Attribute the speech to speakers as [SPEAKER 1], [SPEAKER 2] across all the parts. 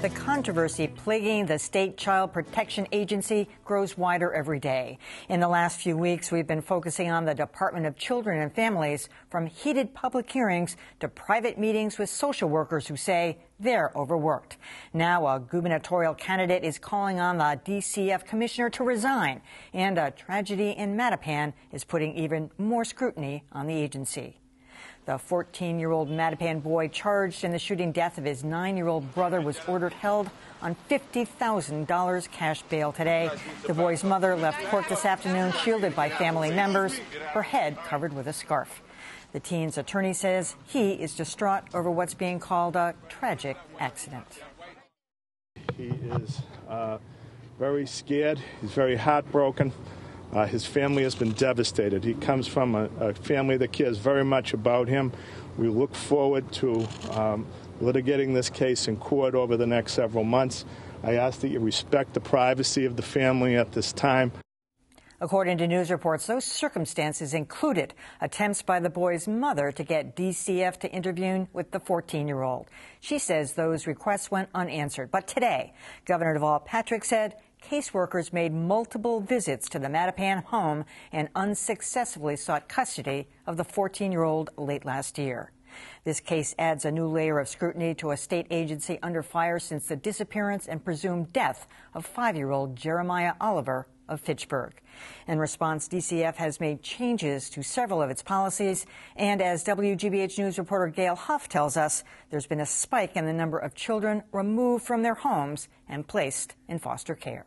[SPEAKER 1] The controversy plaguing the state child protection agency grows wider every day. In the last few weeks, we've been focusing on the Department of Children and Families, from heated public hearings to private meetings with social workers who say they're overworked. Now a gubernatorial candidate is calling on the DCF commissioner to resign, and a tragedy in Mattapan is putting even more scrutiny on the agency. The 14-year-old Mattapan boy charged in the shooting death of his 9-year-old brother was ordered held on $50,000 cash bail today. The boy's mother left court this afternoon shielded by family members, her head covered with a scarf. The teen's attorney says he is distraught over what's being called a tragic accident.
[SPEAKER 2] He is very scared. He's very heartbroken. His family has been devastated. He comes from a family that cares very much about him. We look forward to litigating this case in court over the next several months. I ask that you respect the privacy of the family at this time.
[SPEAKER 1] According to news reports, those circumstances included attempts by the boy's mother to get DCF to intervene with the 14-year-old. She says those requests went unanswered. But today, Governor Deval Patrick said caseworkers made multiple visits to the Mattapan home and unsuccessfully sought custody of the 14-year-old late last year. This case adds a new layer of scrutiny to a state agency under fire since the disappearance and presumed death of 5-year-old Jeremiah Oliver of Fitchburg. In response, DCF has made changes to several of its policies, and as WGBH News reporter Gail Huff tells us, there's been a spike in the number of children removed from their homes and placed in foster care.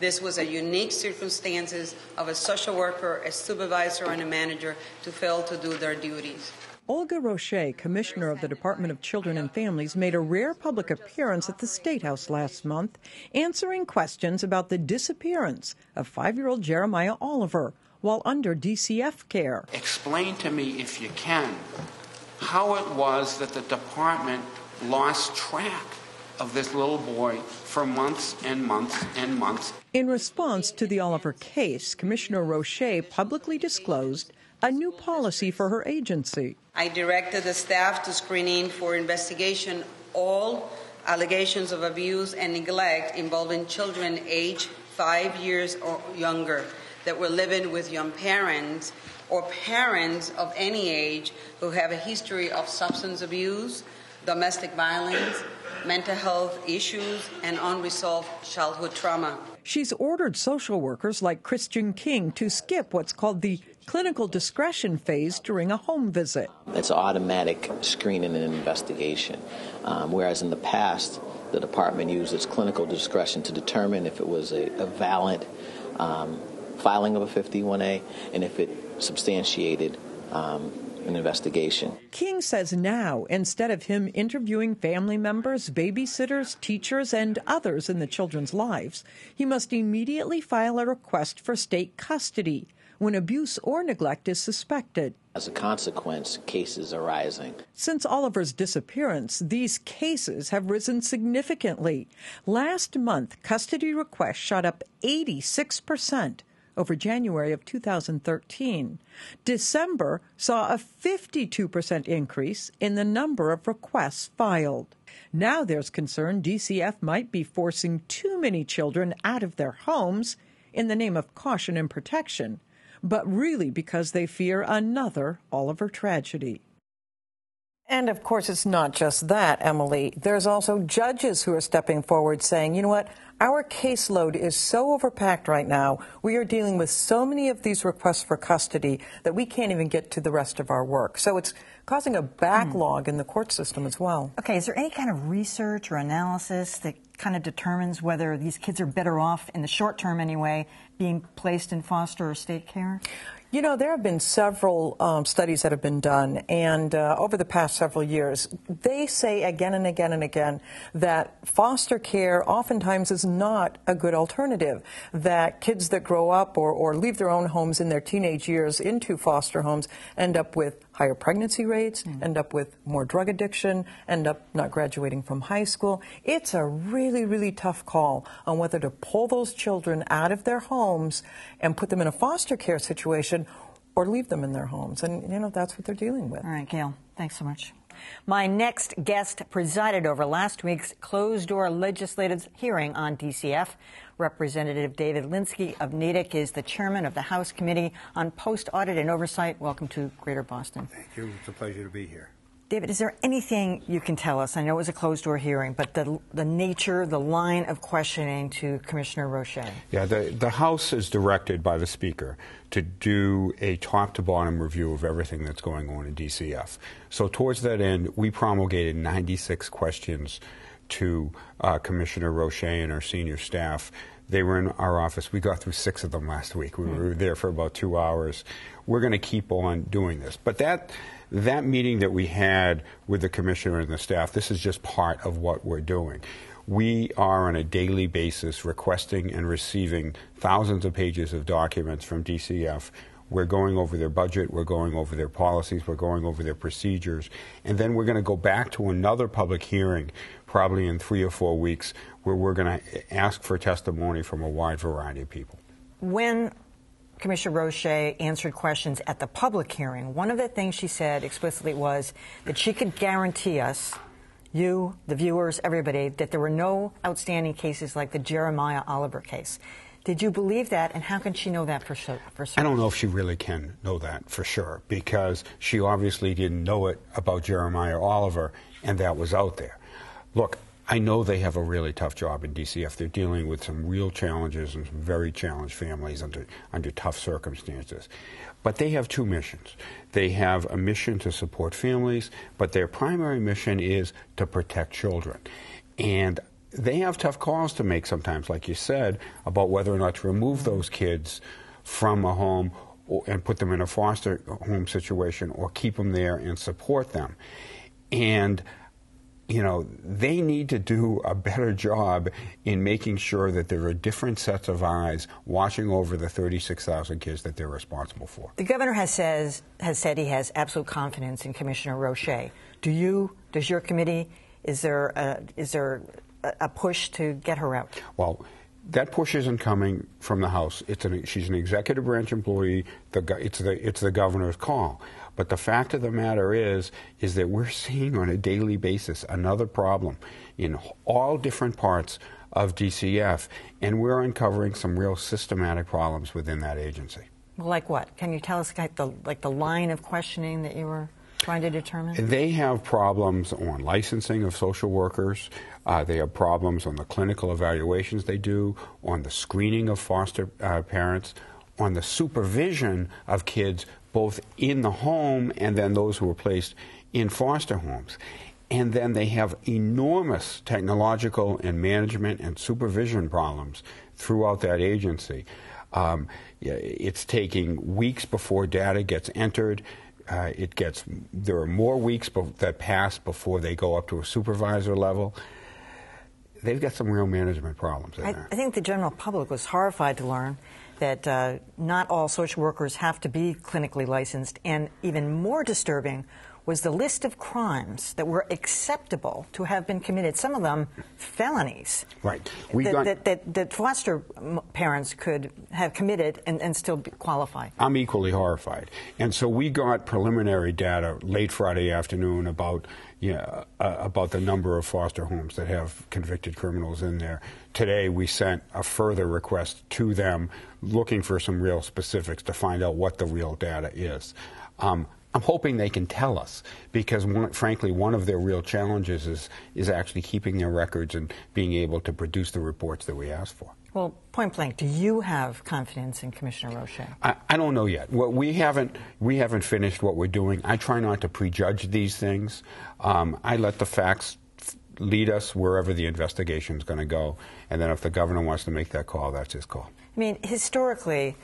[SPEAKER 3] This was a unique circumstances of a social worker, a supervisor, and a manager to fail to do their duties.
[SPEAKER 4] Olga Roche, Commissioner of the Department of Children and Families, made a rare public appearance at the State House last month, answering questions about the disappearance of 5-year-old Jeremiah Oliver while under DCF care.
[SPEAKER 5] Explain to me, if you can, how it was that the department lost track of this little boy for months and months and months.
[SPEAKER 4] In response to the Oliver case, Commissioner Roche publicly disclosed a new policy for her agency.
[SPEAKER 3] I directed the staff to screening for investigation all allegations of abuse and neglect involving children aged 5 years or younger that were living with young parents or parents of any age who have a history of substance abuse, domestic violence, mental health issues, and unresolved childhood trauma.
[SPEAKER 4] She's ordered social workers like Christian King to skip what's called the clinical discretion phase during a home visit.
[SPEAKER 6] It's automatic screening and investigation, whereas in the past, the department used its clinical discretion to determine if it was a valid filing of a 51A and if it substantiated an investigation.
[SPEAKER 4] King says now, instead of him interviewing family members, babysitters, teachers, and others in the children's lives, he must immediately file a request for state custody when abuse or neglect is suspected.
[SPEAKER 6] As a consequence, cases are rising.
[SPEAKER 4] Since Oliver's disappearance, these cases have risen significantly. Last month, custody requests shot up 86% over January of 2013. December saw a 52% increase in the number of requests filed. Now there's concern DCF might be forcing too many children out of their homes in the name of caution and protection, but really because they fear another Oliver tragedy. And, of course, it's not just that, Emily. There's also judges who are stepping forward saying, you know what, our caseload is so overpacked right now. We are dealing with so many of these requests for custody that we can't even get to the rest of our work. So it's causing a backlog in the court system as well.
[SPEAKER 1] Okay, is there any kind of research or analysis that kind of determines whether these kids are better off, in the short term anyway, being placed in foster or state care?
[SPEAKER 4] You know, there have been several studies that have been done, and over the past several years, they say again and again and again that foster care oftentimes is not a good alternative, that kids that grow up or leave their own homes in their teenage years into foster homes end up with higher pregnancy rates, end up with more drug addiction, end up not graduating from high school. It's a really, really tough call on whether to pull those children out of their homes and put them in a foster care situation or leave them in their homes. And, you know, that's what they're dealing with.
[SPEAKER 1] All right, Gail, thanks so much. My next guest presided over last week's closed-door legislative hearing on DCF. Representative David Linsky of Natick is the chairman of the House Committee on Post-Audit and Oversight. Welcome to Greater Boston.
[SPEAKER 7] Thank you. It's a pleasure to be here.
[SPEAKER 1] David, is there anything you can tell us? I know it was a closed-door hearing, but the nature, the line of questioning to Commissioner Roche.
[SPEAKER 7] Yeah, the House is directed by the Speaker to do a top-to-bottom review of everything that's going on in DCF. So towards that end, we promulgated 96 questions to Commissioner Roche and our senior staff. They were in our office. We got through 6 of them last week. We were there for about 2 hours. We're going to keep on doing this. But that meeting that we had with the commissioner and the staff, this is just part of what we're doing. We are on a daily basis requesting and receiving thousands of pages of documents from DCF. We're going over their budget, we're going over their policies, we're going over their procedures, and then we're going to go back to another public hearing probably in 3 or 4 weeks where we're going to ask for testimony from a wide variety of people.
[SPEAKER 1] When Commissioner Roche answered questions at the public hearing, one of the things she said explicitly was that she could guarantee us, you, the viewers, everybody, that there were no outstanding cases like the Jeremiah Oliver case. Did you believe that, and how can she know that for certain?
[SPEAKER 7] I don't know if she really can know that for sure, because she obviously didn't know it about Jeremiah Oliver, and that was out there. Look, I know they have a really tough job in DCF. They're dealing with some real challenges and some very challenged families under tough circumstances. But they have 2 missions. They have a mission to support families, but their primary mission is to protect children. And they have tough calls to make sometimes, like you said, about whether or not to remove those kids from a home and put them in a foster home situation or keep them there and support them. And you know, they need to do a better job in making sure that there are different sets of eyes watching over the 36,000 kids that they're responsible for.
[SPEAKER 1] The governor has said he has absolute confidence in Commissioner Roche. Does your committee, is there a push to get her out?
[SPEAKER 7] Well, that push isn't coming from the House. She's an executive branch employee. It's the governor's call. But the fact of the matter is that we're seeing on a daily basis another problem in all different parts of DCF, and we're uncovering some real systematic problems within that agency.
[SPEAKER 1] Well, like what? Can you tell us the line of questioning that you were trying to determine?
[SPEAKER 7] They have problems on licensing of social workers. They have problems on the clinical evaluations they do, on the screening of foster parents, on the supervision of kids both in the home and then those who are placed in foster homes. And then they have enormous technological and management and supervision problems throughout that agency. It's taking weeks before data gets entered. There are more weeks that pass before they go up to a supervisor level. They've got some real management problems in there.
[SPEAKER 1] I think the general public was horrified to learn that not all social workers have to be clinically licensed, and even more disturbing was the list of crimes that were acceptable to have been committed, some of them felonies.
[SPEAKER 7] Right.
[SPEAKER 1] That foster parents could have committed and still qualify.
[SPEAKER 7] I'm equally horrified. And so we got preliminary data late Friday afternoon about the number of foster homes that have convicted criminals in there. Today we sent a further request to them looking for some real specifics to find out what the real data is. I'm hoping they can tell us, because frankly, one of their real challenges is actually keeping their records and being able to produce the reports that we ask for.
[SPEAKER 1] Well, point blank, do you have confidence in Commissioner Roche?
[SPEAKER 7] I don't know yet. Well, we haven't finished what we're doing. I try not to prejudge these things. I let the facts lead us wherever the investigation is going to go, and then if the governor wants to make that call, that's his call.
[SPEAKER 1] I mean, historically,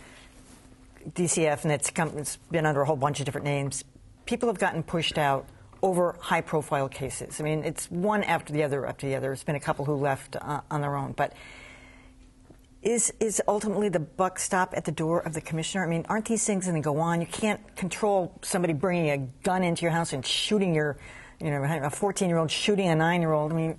[SPEAKER 1] DCF, and it's been under a whole bunch of different names, people have gotten pushed out over high-profile cases. I mean, it's one after the other after the other. There's been a couple who left on their own. But is ultimately the buck stop at the door of the commissioner? I mean, aren't these things going to go on? You can't control somebody bringing a gun into your house and shooting a 14-year-old shooting a 9-year-old. I mean,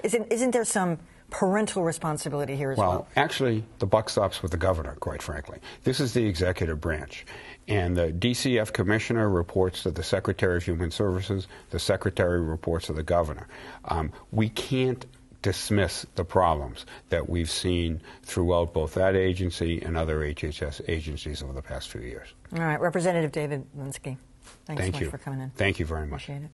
[SPEAKER 1] isn't there some parental responsibility here as well?
[SPEAKER 7] Well, actually, the buck stops with the governor, quite frankly. This is the executive branch. And the DCF commissioner reports to the Secretary of Human Services. The secretary reports to the governor. We can't dismiss the problems that we've seen throughout both that agency and other HHS agencies over the past few years.
[SPEAKER 1] All right. Representative David Linsky, thanks so much
[SPEAKER 7] you
[SPEAKER 1] for coming in.
[SPEAKER 7] Thank you very much.
[SPEAKER 1] Appreciate it.